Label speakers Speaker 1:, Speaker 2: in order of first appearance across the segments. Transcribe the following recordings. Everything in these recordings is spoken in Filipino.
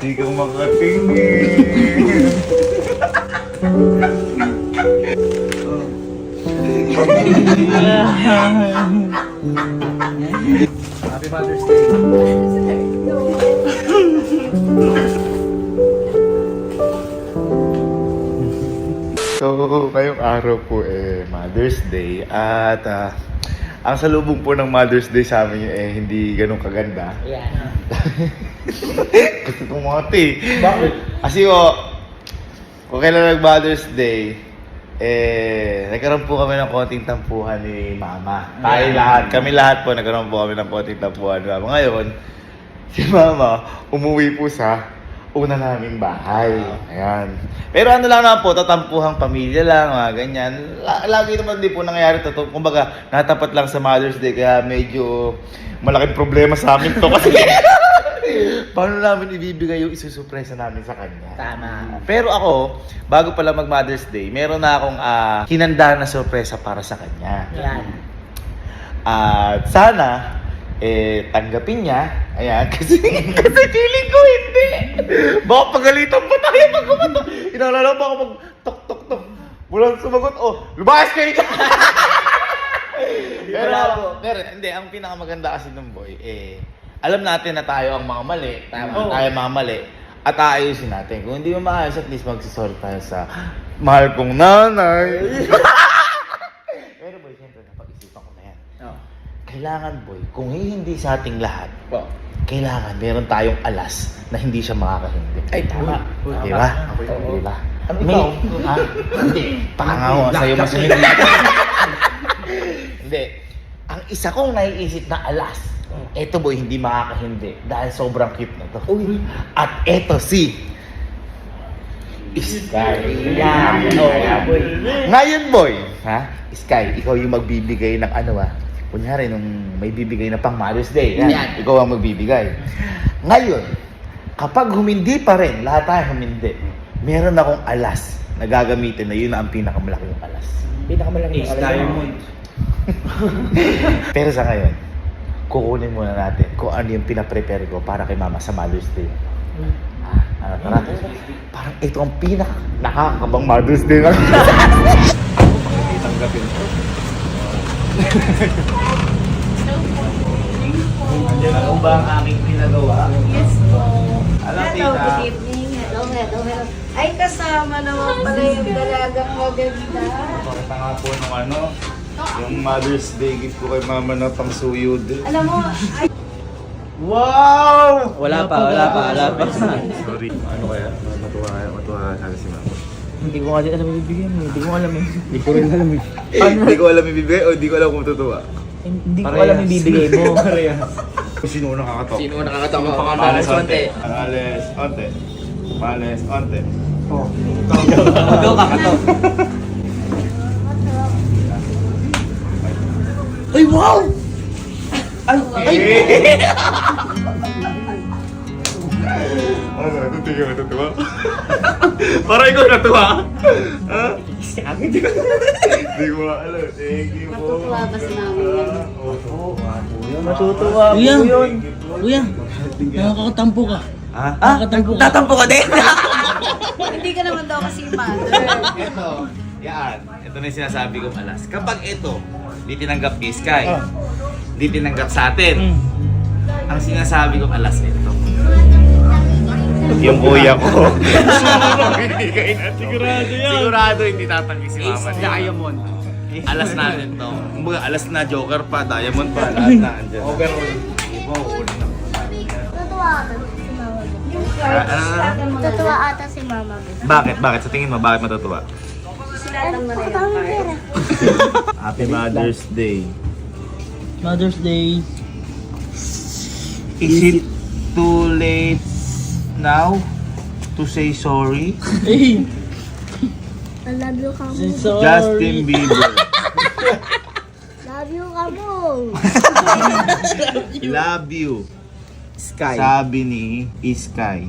Speaker 1: Di ka makatingin.
Speaker 2: Happy Mother's Day.
Speaker 1: So, ngayong araw po Mother's Day at ang salubong po ng Mother's Day sa amin hindi ganun kaganda.
Speaker 3: Yan.
Speaker 1: Kasi kumati.
Speaker 2: Bakit?
Speaker 1: Kasi kung kailan nag-Mother's Day, nagkaroon po kami ng konting tampuhan ni Mama. Kami lahat po nagkaroon po kami ng konting tampuhan ni Mama. Ngayon, si Mama umuwi po sa una naming bahay. Ayan. Pero ano lang naman po, tatampuhang pamilya lang, mga ganyan. Lagi naman din po nangyayari to. Kumbaga, natapat lang sa Mother's Day, kaya medyo malaking problema sa amin to. Kasi paano namin ibibigay yung isusurpresa namin sa kanya?
Speaker 3: Tama.
Speaker 1: Pero ako, bago pala mag Mother's Day, meron na akong hinanda na sorpresa para sa kanya.
Speaker 3: Yan.
Speaker 1: At sana, tanggapin niya. Ayan, kasi feeling ko hindi. Baka pagalitan pa tayo pag kumato. Inalala pa ako mag tok. Walang sumagot. Lumayas kayo dyan. pero hindi, ang pinakamaganda kasi ng boy, alam natin na tayo ang mga mali. Tayo ang mga mali. At aayusin natin. Kung hindi mo maayos, at least magsisorry tayo sa mahal kong nanay. Pero boy, siyempre, napag-isipan ko na yan. Kailangan boy, kung hindi sa ating lahat, kailangan meron tayong alas na hindi siya makakahindi.
Speaker 3: Ay, tama.
Speaker 1: Di ba?
Speaker 3: Oo.
Speaker 1: Di ba?
Speaker 3: Ano
Speaker 1: May,
Speaker 3: ikaw?
Speaker 1: ha? Hindi. Pakangawa sa'yo mas hindi. Hindi. Ang isa kong naiisip na alas, eto boy, hindi makakahindi dahil sobrang cute na to. At eto si Sky.
Speaker 3: Yan. Boy.
Speaker 1: Ngayon boy, ha? Sky, ikaw yung magbibigay ng kunyari nung may bibigay na pang Mother's Day,
Speaker 3: Yan.
Speaker 1: ikaw ang magbibigay. Ngayon, kapag humindi pa rin, lahat tayo humindi, meron akong alas na gagamitin na yun ang pinakamalaking alas.
Speaker 3: Pinakamalaki
Speaker 2: Ace Diamond.
Speaker 1: Pero sa ngayon, kukunin muna natin kung ano yung pinaprepare ko para kay Mama sa Mother's Day. Tara. Parang ito ang nakakabang Mother's Day na.
Speaker 2: Tanggapin ko.
Speaker 1: Andiyan ako ba ang aking pinagawa?
Speaker 4: Yes po.
Speaker 1: Alam,
Speaker 4: Hello,
Speaker 1: tita.
Speaker 4: good evening. Hello. Ay, kasama naman pala yung dalagang maganda.
Speaker 1: Pakita nga po ng yung Mother's Day gift ko kay Mama na pang suyod.
Speaker 4: Alam mo, ay,
Speaker 1: Wow!
Speaker 3: Wala pa.
Speaker 1: Sorry. Ano kaya? Matuwa sana si Mama.
Speaker 3: Hindi ko nga din alam ibibigay mo. Hindi ko alam eh.
Speaker 2: Hindi ko rin alam eh.
Speaker 1: Hindi ko alam ibibigay o hindi ko alam kung matutuwa.
Speaker 3: Hindi ko alam ibibigay mo.
Speaker 1: Sino unang kakatok?
Speaker 3: Sino ang nakakatawa?
Speaker 1: Males onte. Males onte.
Speaker 3: Ikaw kakatok. Ay, wow! Ay!
Speaker 1: Hindi ka natutuwa? Para ikaw natuwa? Ha? Hindi ko alam. Thank you po.
Speaker 4: matutuwa ba si Mami yan?
Speaker 3: Matutuwa po yun.
Speaker 5: Kuya, nakakatampo ka.
Speaker 1: Ha?
Speaker 5: Nakakatampo ka.
Speaker 3: Tatampo ka din!
Speaker 4: Hindi ka naman daw kasi mother.
Speaker 1: Ito. Yan. Ito na yung sinasabi kong alas. Kapag ito, di tinanggap ni Sky, di tinanggap sa atin, ang sinasabi kong alas ito. Yung kuya ko. Binigay na to.
Speaker 2: Sigurado yan.
Speaker 1: Sigurado hindi tatanggi si Mama.
Speaker 2: Diamond.
Speaker 1: Alas natin to. Kumbaga, alas na, Joker pa, Diamond pa, lahat na. Andyan.
Speaker 2: Overall.
Speaker 4: Totoo ata si Mama.
Speaker 1: Bakit? Sa tingin mo, bakit matutuwa?
Speaker 4: Sinatan mo na yung card.
Speaker 1: Happy Mother's Day.
Speaker 5: Mother's Day.
Speaker 1: Is it too late now to say sorry?
Speaker 5: Hey,
Speaker 4: I love you, Kamo.
Speaker 5: say sorry.
Speaker 1: Justin Bieber.
Speaker 4: Love you, Kamo.
Speaker 1: Love you.
Speaker 3: Sky.
Speaker 1: Sabi ni Sky.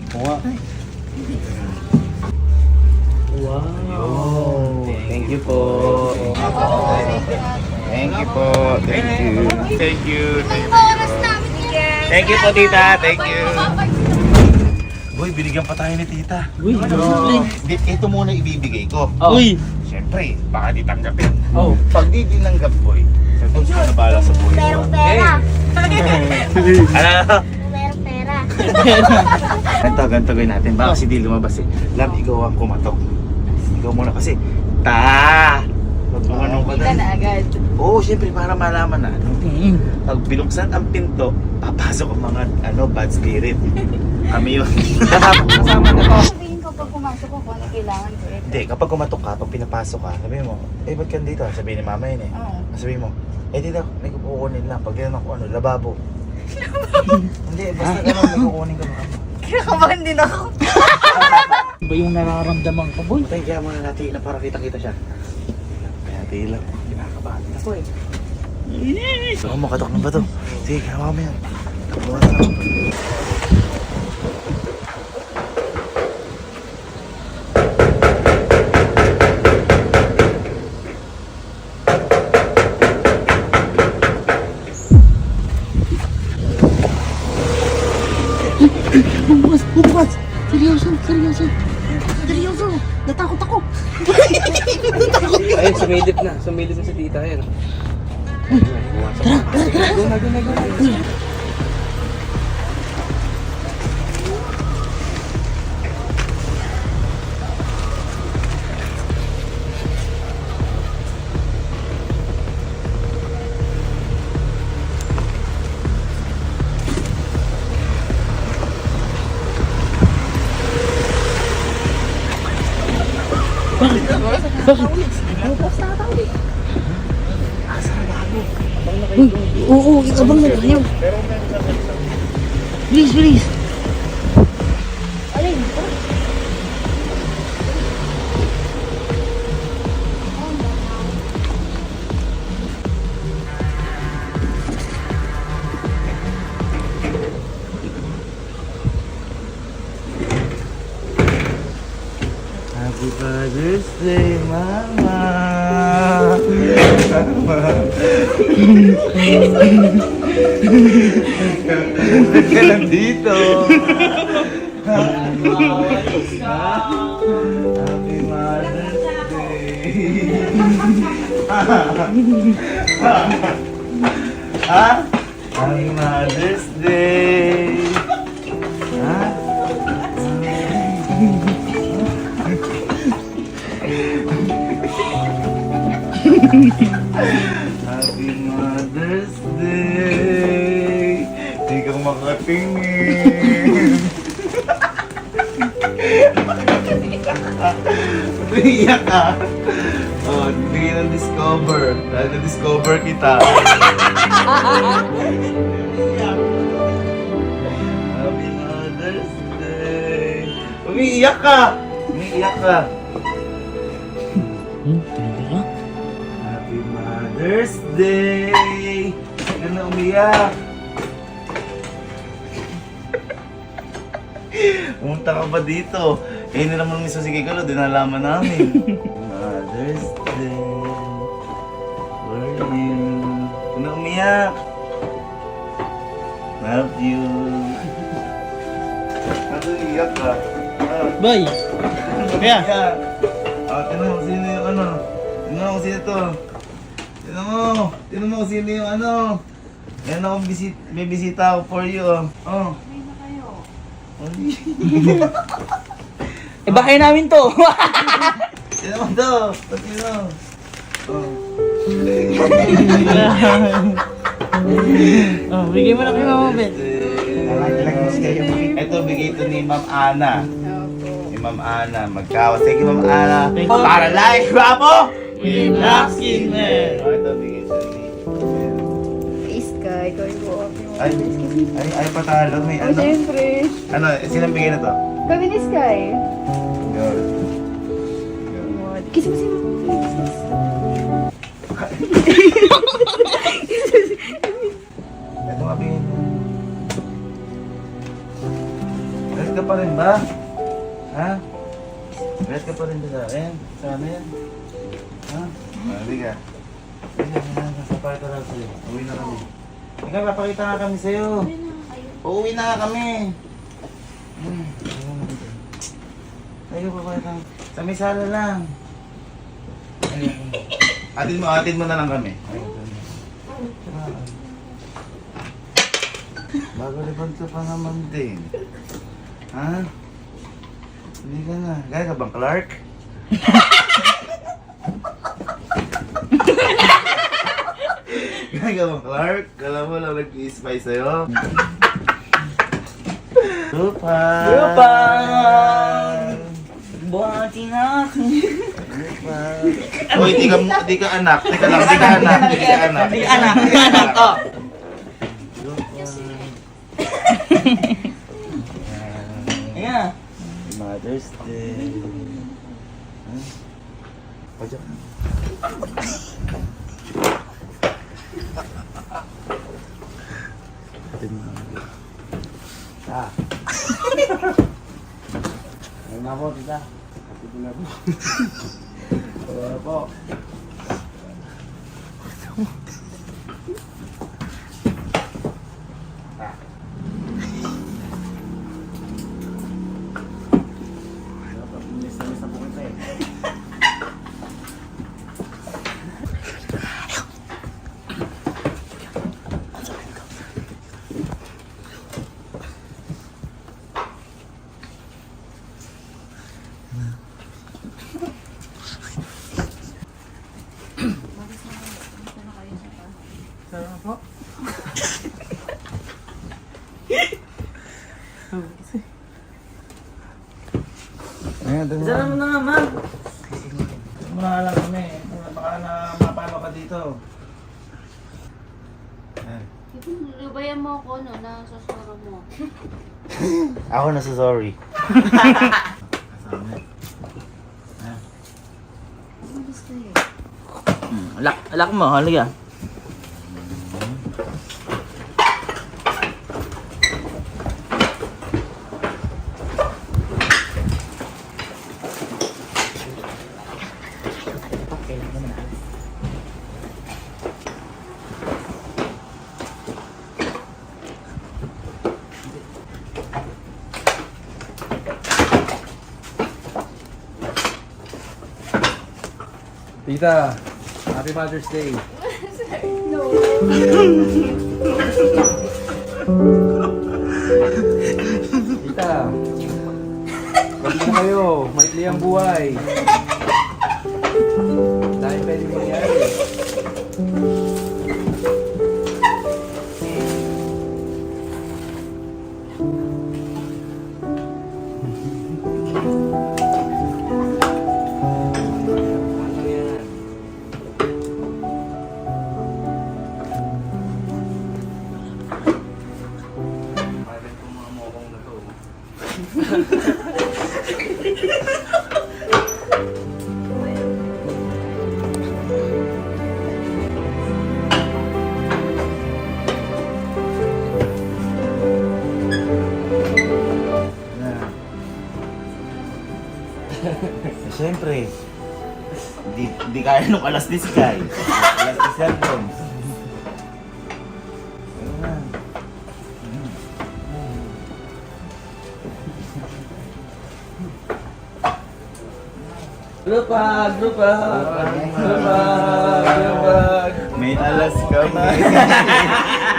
Speaker 3: Wow. Thank you po.
Speaker 1: Thank you po. Thank you. Thank you. Thank you.
Speaker 4: Oras namin yan.
Speaker 1: Thank you po, tita. Thank you. Boy, binigyan pa tayo ni tita.
Speaker 5: Uy, grabe.
Speaker 1: Ito muna ibibigay ko.
Speaker 3: Oh.
Speaker 5: Uy,
Speaker 1: Siyempre, baka di tanggapin.
Speaker 3: Oh.
Speaker 1: Pag di tinanggap, boy, siyempre sila na bahala sa buhay ko.
Speaker 4: Merong pera.
Speaker 1: Ano?
Speaker 4: Merong pera.
Speaker 1: Ganto gawin natin. Baka si Di lumabas eh. Love, ikaw ang kumatok. Ikaw muna kasi. Magbumanong ka
Speaker 4: Kita
Speaker 1: na.
Speaker 4: na agad.
Speaker 1: Oo, siyempre para malaman na.
Speaker 5: Mm.
Speaker 1: Pag binuksan ang pinto, papasok ang mga bad spirit. Kami yun. Kasama na to.
Speaker 4: Sabihin ko pag pumasok ko kung ano kailangan ko eh.
Speaker 1: Hindi, kapag kumatok ka, pag pinapasok ka, sabihin mo, ba't ka dito? Sabihin ni mama yun eh.
Speaker 4: Oo.
Speaker 1: Sabihin mo, dito, may kukunin lang. Pag gano'n ako, lababo. Hindi, basta gano'n, may kukunin ka baka.
Speaker 4: Kinakabahan din ako.
Speaker 5: Iba yung nararamdaman ko, boy.
Speaker 1: Patay, kaya muna natin para kita-kita siya. Kaya natin lang. Kinakabahan ako eh. So, makatok na ba to? Sige, hawa mo yan. Takbuhan na ako.
Speaker 5: Bukas. Seryoso. Seryoso. Natakot ako.
Speaker 3: Ayun, sumilip na si tita. Ayun. Go na.
Speaker 5: Oo, abang na tayo. Bilis.
Speaker 1: Happy Father's Day, Mama! Ba't ka nandito? Happy Mother's Day! Ha? Happy Mother's Day! Ha? Happy Mother's Day! Di ka makatingin! Iyak ka! Oh, bigyan ng discover. Dahil na-discover kita. Happy Mother's Day! Umiiyak ka! Umiiyak ka!
Speaker 5: Hindi ka?
Speaker 1: Happy Mother's Day! Huwag ka na umiyak! Pumunta ka ba dito? Eh, hindi naman mismo si Kikalo, dinalaman namin. Mother's Day for you. Huwag na umiyak! Love you! Ano iyak ka?
Speaker 5: Boy. Kaya?
Speaker 1: Iyak! Tignan mo sino yung ano. Tignan mo sino to. Tignan mo sino yung ano. Yan ako, may bisita ako for you. Oh.
Speaker 5: Eh, bahay namin to.
Speaker 1: Tignan mo to. Tignan mo.
Speaker 5: Oh, bigay mo na kay Mama Bet.
Speaker 1: Ito, bigay ito ni Ma'am Ana. Ni Ma'am Ana. Magkawas. Thank you, Ma'am Ana.
Speaker 5: Thank you.
Speaker 1: Para life, Bravo!
Speaker 5: With Black Skin Man.
Speaker 1: Oh, ito, bigay ito ni...
Speaker 4: Iska, ikaw yung buwak mo.
Speaker 1: Ay, patalo. May
Speaker 4: Oh,
Speaker 1: ano.
Speaker 4: siyempre.
Speaker 1: Ano, sinang bigay na to?
Speaker 4: Kami ni Sky.
Speaker 1: Yun.
Speaker 4: Kasi mo si
Speaker 1: Ito nga bigay mo. Red ka pa rin ba? Ha? Red ka pa rin ba sa akin? Sa amin? Ha? Hindi ka. Nasa parka lang sa'yo. Uwi na kami. Ikaw, papakita nga kami sa'yo. Uuwi na nga kami. Tayo pa ba lang? Sa may sala lang. Atid mo na lang kami. Bago libag ka pa naman din. Ha? Hindi ka na. Gaya ka bang Clark? Gaya ka bang Clark? Kala mo lang nag-i-spy sa'yo? Lupang!
Speaker 5: Lupang! Buhatin natin.
Speaker 1: Lupang! Uy, di ka anak. Teka lang, di ka anak. Di ka anak.
Speaker 5: Di anak, oh. Ayan.
Speaker 1: Mother's Day. Huh? Pajak. Ah. Ayun na po, tita. Kapit na po. Wala po. Ayan, doon
Speaker 5: Isa mo na nga, ma'am.
Speaker 1: Muna lang kami. Baka na mapalo ka dito. Ayan.
Speaker 4: Lubayan mo ako, no? Nasasuro mo.
Speaker 1: Ako na sa sorry.
Speaker 5: Alak mo, halika.
Speaker 2: Tita, Happy Mother's Day. Tita, wag na kayo. Maikli ang buhay. Dahil pwede mangyari.
Speaker 1: Siyempre, di kaya nung alas 10 Sky. Alas 10 cellphone.
Speaker 5: Lupag, lupag, lupag.
Speaker 1: May alas ka man.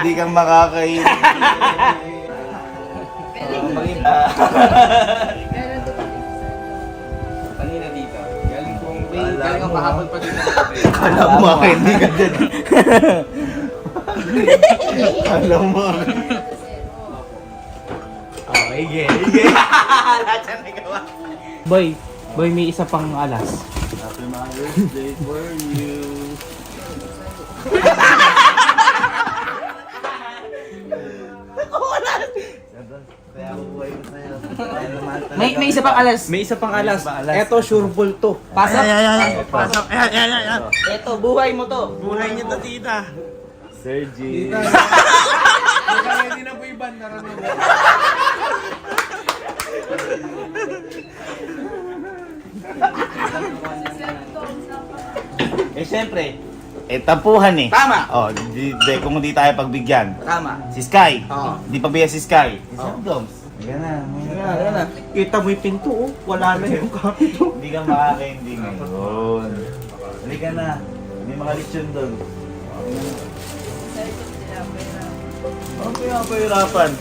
Speaker 1: Di kang makakain.
Speaker 2: Kanina dito. Galing kong mahapon pa dito.
Speaker 1: Alam mo, hindi ka dyan. Alam mo. Oh, ige. Lahat siya nagawa.
Speaker 5: Boy, may isa pang alas.
Speaker 1: Happy Mother's Day for you. Kaya ako buhay ko sa'yo.
Speaker 5: May isa pang alas.
Speaker 2: May isa pang alas.
Speaker 1: Isa pang alas.
Speaker 2: Eto, sureball to.
Speaker 5: Pasok.
Speaker 1: Pasok. Ayan.
Speaker 5: Ito, buhay mo to.
Speaker 1: Buhay niyo to, tita. Sergi.
Speaker 2: Hindi na po iban.
Speaker 1: Eh, syempre. Tapuhan eh.
Speaker 5: Tama.
Speaker 1: Oh, kung di tayo pagbigyan.
Speaker 5: Tama.
Speaker 1: Si Sky.
Speaker 5: Oo.
Speaker 1: Di pagbigyan si Sky. Si
Speaker 5: Oo.
Speaker 1: Sir Doms. Yan na.
Speaker 5: Yan na. Kita mo yung pinto, oh. Wala na yung kapito.
Speaker 1: Hindi ka makakaindi ngayon. Halika na. May mga lechon doon. Ano kaya ang pahirapan?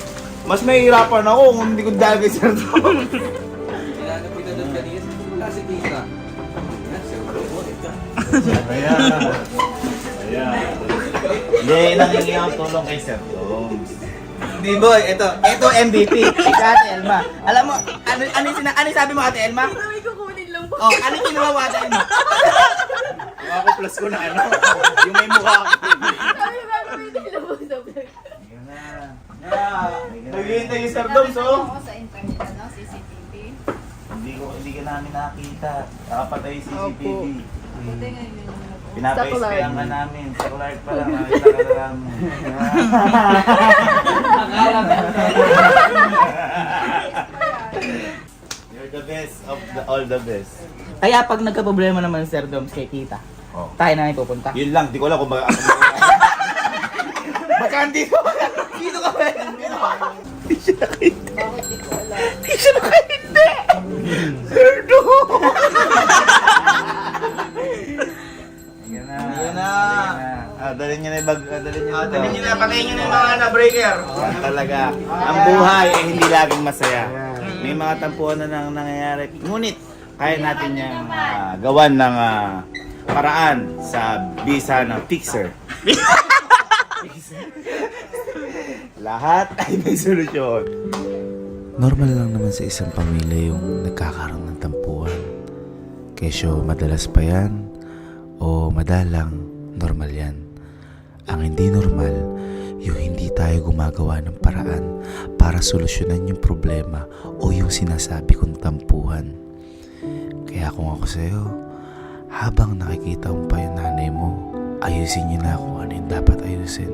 Speaker 1: Mas mahihirapan ako kung hindi ko dahil kay Sir Tom.
Speaker 3: Kailangan pinanood kanina. Wala si tita. Yan, Sir Tom.
Speaker 1: Ayan. Ayan. Hindi, nangingi ako tulong kay Sir Tom.
Speaker 5: Hindi boy, ito MVP. Si Ate Elma. Alam mo, ano sabi mo Ate Elma?
Speaker 4: May kukunin lang po.
Speaker 5: Oh, ano kinuha mo Ate Elma?
Speaker 1: Ako plus ko na ano. Yung may mukha ko.
Speaker 4: Sabi ba, kukunin lang po sa vlog.
Speaker 1: Ayan na.
Speaker 5: Naghihintay yung Sir Doms, oh.
Speaker 4: Ako sa internet, ano, CCTV.
Speaker 1: Hindi ka namin nakita. Nakapatay yung CCTV.
Speaker 4: Buti nga yun.
Speaker 1: Pinapa-sprayan ka namin. Sa Clark pa lang. Nakita ka na namin. You're the best of all the best.
Speaker 5: Kaya pag nagka-problema naman Sir Doms kay tita,
Speaker 1: Oh.
Speaker 5: tayo na pupunta.
Speaker 1: Yun lang, di ko alam kung baka...
Speaker 5: Baka dito ka ba?
Speaker 1: Hindi siya nakita.
Speaker 4: Bakit di ko alam?
Speaker 5: Hindi siya nakahindi! Sir Dom!
Speaker 1: Yan na.
Speaker 5: Yan na.
Speaker 1: Dalhin niyo na yung bag. Dalhin niyo na.
Speaker 5: Dali nyo na, patayin nyo na yung mga na-breaker.
Speaker 1: Yan talaga. Ang buhay ay hindi laging masaya. May mga tampuan na nang nangyayari. Ngunit, kaya natin niyang gawan ng paraan sa bisa ng fixer. Lahat ay may solusyon.
Speaker 6: Normal lang naman sa isang pamilya yung nagkakaroon ng tampuhan. Kesyo madalas pa yan o madalang, normal yan. Ang hindi normal, yung hindi tayo gumagawa ng paraan para solusyonan yung problema o yung sinasabi kong tampuhan. Kaya kung ako sa'yo, habang nakikita mo pa yung nanay mo, ayusin niyo na kung ano yung dapat ayusin.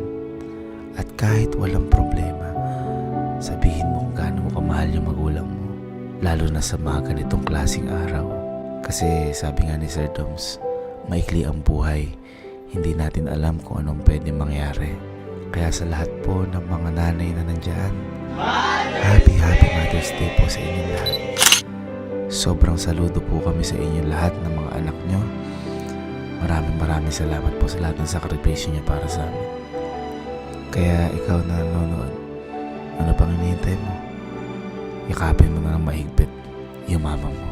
Speaker 6: At kahit walang problema, sabihin mo kung gaano mo kamahal yung magulang mo. Lalo na sa mga ganitong klaseng araw. Kasi sabi nga ni Sir Doms, maikli ang buhay. Hindi natin alam kung anong pwede mangyari. Kaya sa lahat po ng mga nanay na nandyan, Happy Mother's Day po sa inyo lahat. Sobrang saludo po kami sa inyo lahat ng mga anak nyo. Maraming salamat po sa lahat ng sakripisyo nyo para sa amin. Kaya ikaw na nanonood, ano pang hinihintay mo? Yakapin mo na ng mahigpit yung mama mo.